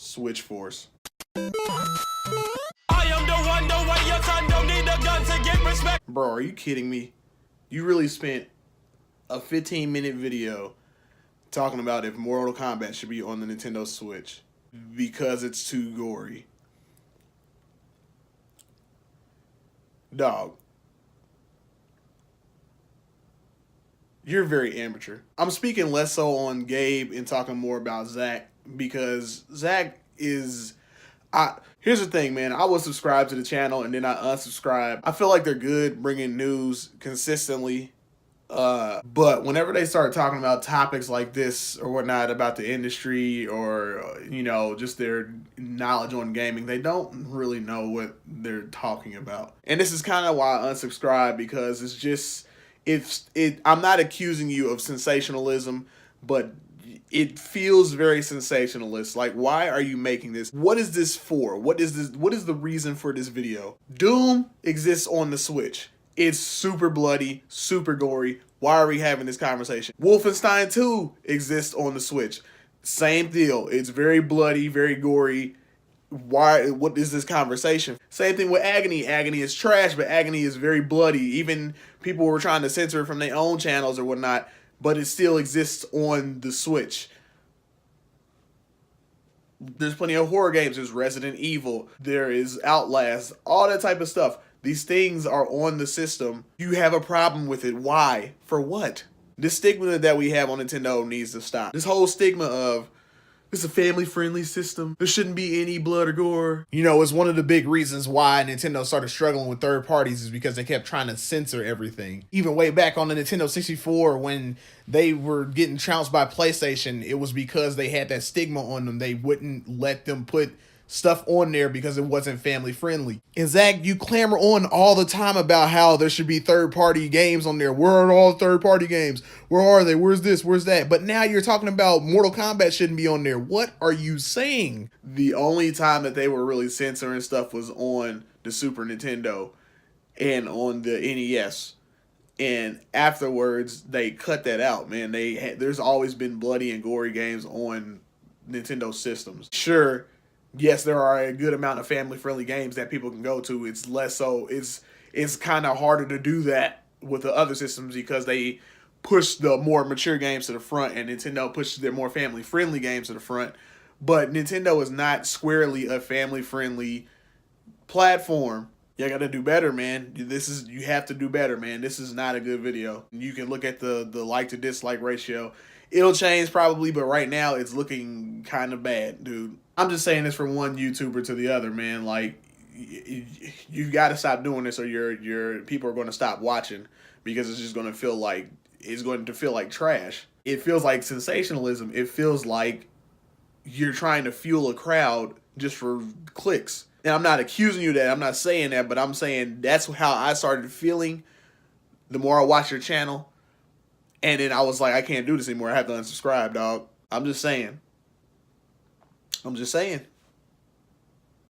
Switch Force. I am the one, the way your son don't need a gun to get respect. Bro, are you kidding me? You really spent a 15-minute video talking about if Mortal Kombat should be on the Nintendo Switch because it's too gory. Dog. You're very amateur. I'm speaking less so on Gabe and talking more about Zach because Zach is... Here's the thing, man. I was subscribed to the channel and then I unsubscribed. I feel like they're good bringing news consistently. But whenever they start talking about topics like this or whatnot about the industry or, you know, just their knowledge on gaming, they don't really know what they're talking about. And this is kind of why I unsubscribe, because it's just, I'm not accusing you of sensationalism, but it feels very sensationalist. Like, why are you making this? What is this for? What is this? What is the reason for this video? Doom exists on the Switch. It's super bloody, super gory. Why are we having this conversation? Wolfenstein 2 exists on the Switch. Same deal. It's very bloody, very gory. Why? What is this conversation? Same thing with Agony. Agony is trash, but Agony is very bloody. Even people were trying to censor it from their own channels or whatnot, but it still exists on the Switch. There's plenty of horror games. There's Resident Evil. There is Outlast. All that type of stuff. These things are on the system. You have a problem with it. Why? For what? This stigma that we have on Nintendo needs to stop. This whole stigma of, it's a family-friendly system. There shouldn't be any blood or gore. You know, it's one of the big reasons why Nintendo started struggling with third parties is because they kept trying to censor everything. Even way back on the Nintendo 64, when they were getting trounced by PlayStation, it was because they had that stigma on them. They wouldn't let them put stuff on there because it wasn't family friendly. And Zach, you clamor on all the time about how there should be third party games on there. Where are all third party games? Where are they? Where's this? Where's that? But now you're talking about Mortal Kombat shouldn't be on there. What are you saying? The only time that they were really censoring stuff was on the Super Nintendo and on the NES. And afterwards, they cut that out, man. There's always been bloody and gory games on Nintendo systems. Sure, yes, there are a good amount of family-friendly games that people can go to. It's less so. It's kind of harder to do that with the other systems because they push the more mature games to the front and Nintendo pushes their more family-friendly games to the front. But Nintendo is not squarely a family-friendly platform. You gotta do better, man. You have to do better, man. This is not a good video. You can look at the like to dislike ratio. It'll change probably, but right now it's looking kind of bad, dude. I'm just saying this from one YouTuber to the other, man. Like, you got to stop doing this, or your people are going to stop watching because it's just going to feel like trash. It feels like sensationalism. It feels like you're trying to fuel a crowd just for clicks. And I'm not accusing you of that. I'm not saying that, but I'm saying that's how I started feeling the more I watched your channel. And then I was like, I can't do this anymore. I have to unsubscribe, dog. I'm just saying.